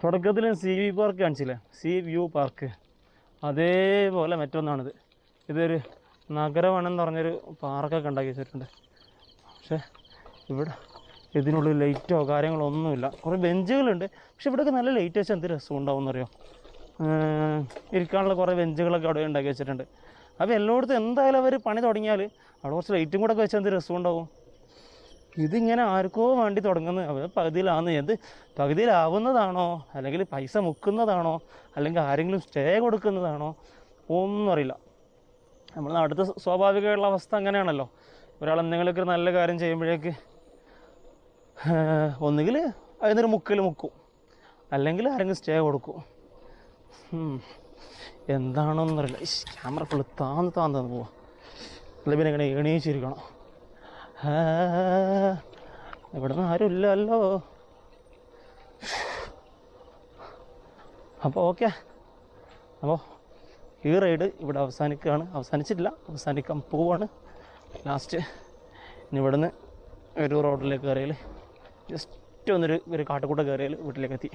തുടക്കത്തിൽ CV park കാണിച്ചില്ലേ, view park, അതേപോലെ മറ്റൊന്നാണിത്. ഇതൊരു നഗരവനം പറഞ്ഞൊരു പാർക്കൊക്കെ ഉണ്ടാക്കി വെച്ചിട്ടുണ്ട്. പക്ഷേ ഇവിടെ ഇതിനുള്ളിൽ ലൈറ്റോ കാര്യങ്ങളോ ഒന്നുമില്ല. കുറേ ബെഞ്ചുകളുണ്ട്, പക്ഷെ ഇവിടെയൊക്കെ നല്ല ലൈറ്റ് വെച്ചാൽ എന്ത് രസം ഉണ്ടാവുമെന്നറിയോ. ഇരിക്കാനുള്ള കുറേ ബെഞ്ചുകളൊക്കെ അവിടെ ഉണ്ടാക്കി വെച്ചിട്ടുണ്ട്. അപ്പോൾ എല്ലായിടത്തും എന്തായാലും അവർ പണി തുടങ്ങിയാൽ അവിടെ കുറച്ച് ലൈറ്റും കൂടെ ഒക്കെ വെച്ചാൽ എന്ത് രസം ഉണ്ടാവും. ഇതിങ്ങനെ ആർക്കോ വേണ്ടി തുടങ്ങുന്നത്, അവർ പകുതിയിലാവുന്നതാണോ, അല്ലെങ്കിൽ പൈസ മുക്കുന്നതാണോ, അല്ലെങ്കിൽ ആരെങ്കിലും സ്റ്റേ കൊടുക്കുന്നതാണോ, ഒന്നും അറിയില്ല. നമ്മൾ നാട്ടിലത്തെ സ്വാഭാവികമായിട്ടുള്ള അവസ്ഥ അങ്ങനെയാണല്ലോ. ഒരാൾ എന്തെങ്കിലുമൊക്കെ നല്ല കാര്യം ചെയ്യുമ്പോഴേക്ക് ഒന്നുകിൽ അതിനൊരു മുക്കും, അല്ലെങ്കിൽ ആരെങ്കിലും സ്റ്റേ കൊടുക്കും. എന്താണോന്നറിയില്ല. ക്യാമറ ഫുള്ള് താന്ന് പോവാം. അല്ല പിന്നെ ഇങ്ങനെ എണീച്ചിരിക്കണം. ഇവിടെ നിന്ന് ആരും ഇല്ലല്ലോ. അപ്പോൾ ഓക്കെ, അപ്പോൾ ഈ റൈഡ് ഇവിടെ അവസാനിച്ചിട്ടില്ല, അവസാനിക്കാൻ പോവാണ്. ലാസ്റ്റ് ഇനി ഇവിടെ നിന്ന് ഒരു റോഡിലേക്ക് കയറിയാൽ, ജസ്റ്റ് ഒരു കാട്ടുകൂട്ട കയറിയാൽ വീട്ടിലേക്ക് എത്തി.